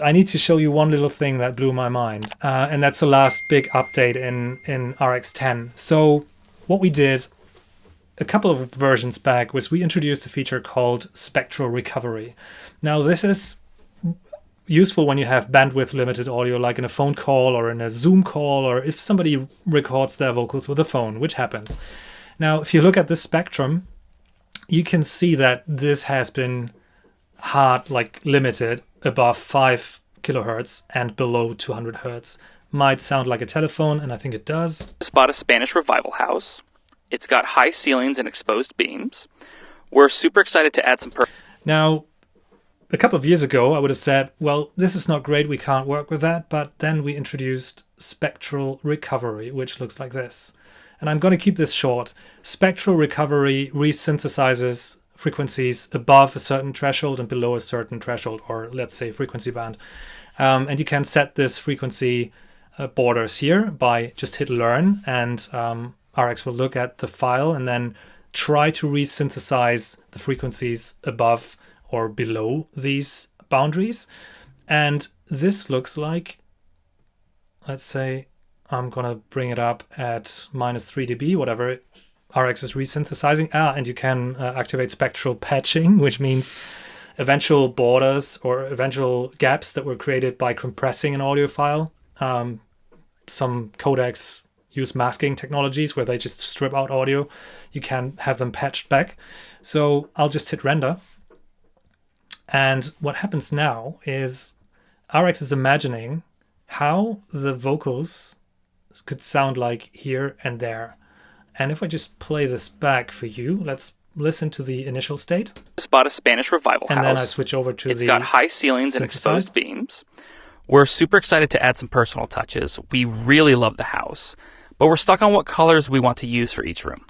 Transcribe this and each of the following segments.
I need to show you one little thing that blew my mind, and that's the last big update in RX 10. So what we did a couple of versions back was we introduced a feature called Spectral Recovery. Now this is useful when you have bandwidth limited audio, like in a phone call or in a Zoom call, or if somebody records their vocals with a phone, which happens. Now, if you look at the spectrum, you can see that this has been hard, like limited above 5 kilohertz and below 200 hertz. Might sound like a telephone, and I think it does. Just bought a Spanish revival house. It's got high ceilings and exposed beams. We're super excited to add some... Now, a couple of years ago, I would have said, well, this is not great, we can't work with that. But then we introduced Spectral Recovery, which looks like this. And I'm going to keep this short. Spectral Recovery resynthesizes frequencies above a certain threshold and below a certain threshold, or let's say frequency band. And you can set this frequency borders here by just hit learn, and RX will look at the file and then try to resynthesize the frequencies above or below these boundaries. And this looks like, let's say, I'm going to bring it up at minus 3 dB, whatever RX is resynthesizing. And you can activate spectral patching, which means eventual borders or eventual gaps that were created by compressing an audio file. Some codecs use masking technologies where they just strip out audio. You can have them patched back. So I'll just hit render. And what happens now is RX is imagining how the vocals could sound like here and there. And if I just play this back for you, let's listen to the initial state. Just bought a Spanish revival house. And then I switch over to It's got high ceilings and exposed synthesized beams. We're super excited to add some personal touches. We really love the house, but we're stuck on what colors we want to use for each room.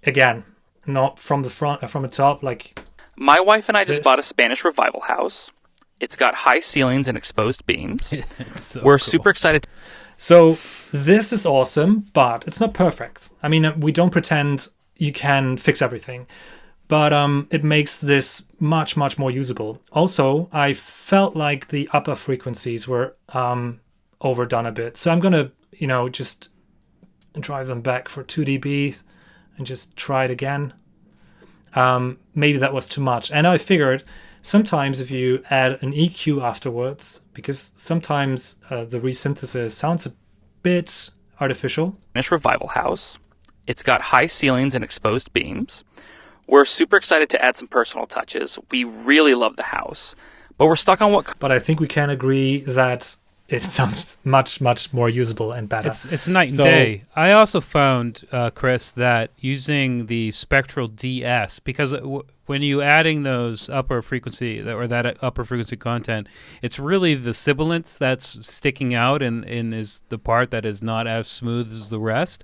Again, not from the front, from the top, like My wife and I just this. bought a Spanish revival house. It's got high ceilings and exposed beams. So We're cool. super excited. So this is awesome, but it's not perfect. I mean, we don't pretend you can fix everything, but it makes this much, much more usable. Also, I felt like the upper frequencies were overdone a bit. So I'm going to, just drive them back for 2 dB and just try it again. Maybe that was too much. And I figured sometimes if you add an EQ afterwards, because sometimes the resynthesis sounds a bit artificial. Spanish revival house. It's got high ceilings and exposed beams. We're super excited to add some personal touches. We really love the house, but we're stuck on what... But I think we can agree that it sounds much, much more usable and better. It's night and day. I also found, Chris, that using the Spectral DS, because when you adding those upper frequency or that upper frequency content, it's really the sibilance that's sticking out and is the part that is not as smooth as the rest.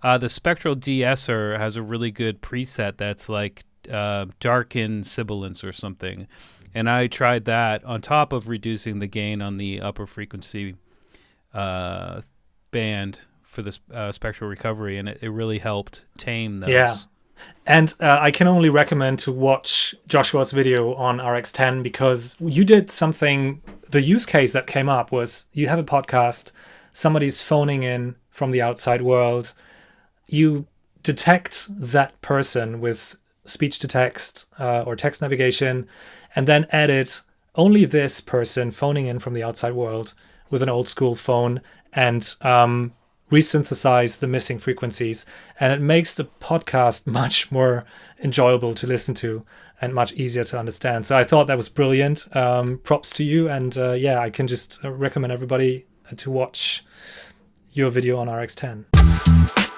The Spectral DSer has a really good preset that's like darken sibilance or something. And I tried that on top of reducing the gain on the upper frequency band for the spectral recovery, and it really helped tame those. Yeah. And I can only recommend to watch Joshua's video on RX10, because you did something, the use case that came up was you have a podcast, somebody's phoning in from the outside world, you detect that person with speech to text or text navigation, and then edit only this person phoning in from the outside world with an old school phone and resynthesize the missing frequencies. And it makes the podcast much more enjoyable to listen to and much easier to understand. So I thought that was brilliant. Props to you. And I can just recommend everybody to watch your video on RX10.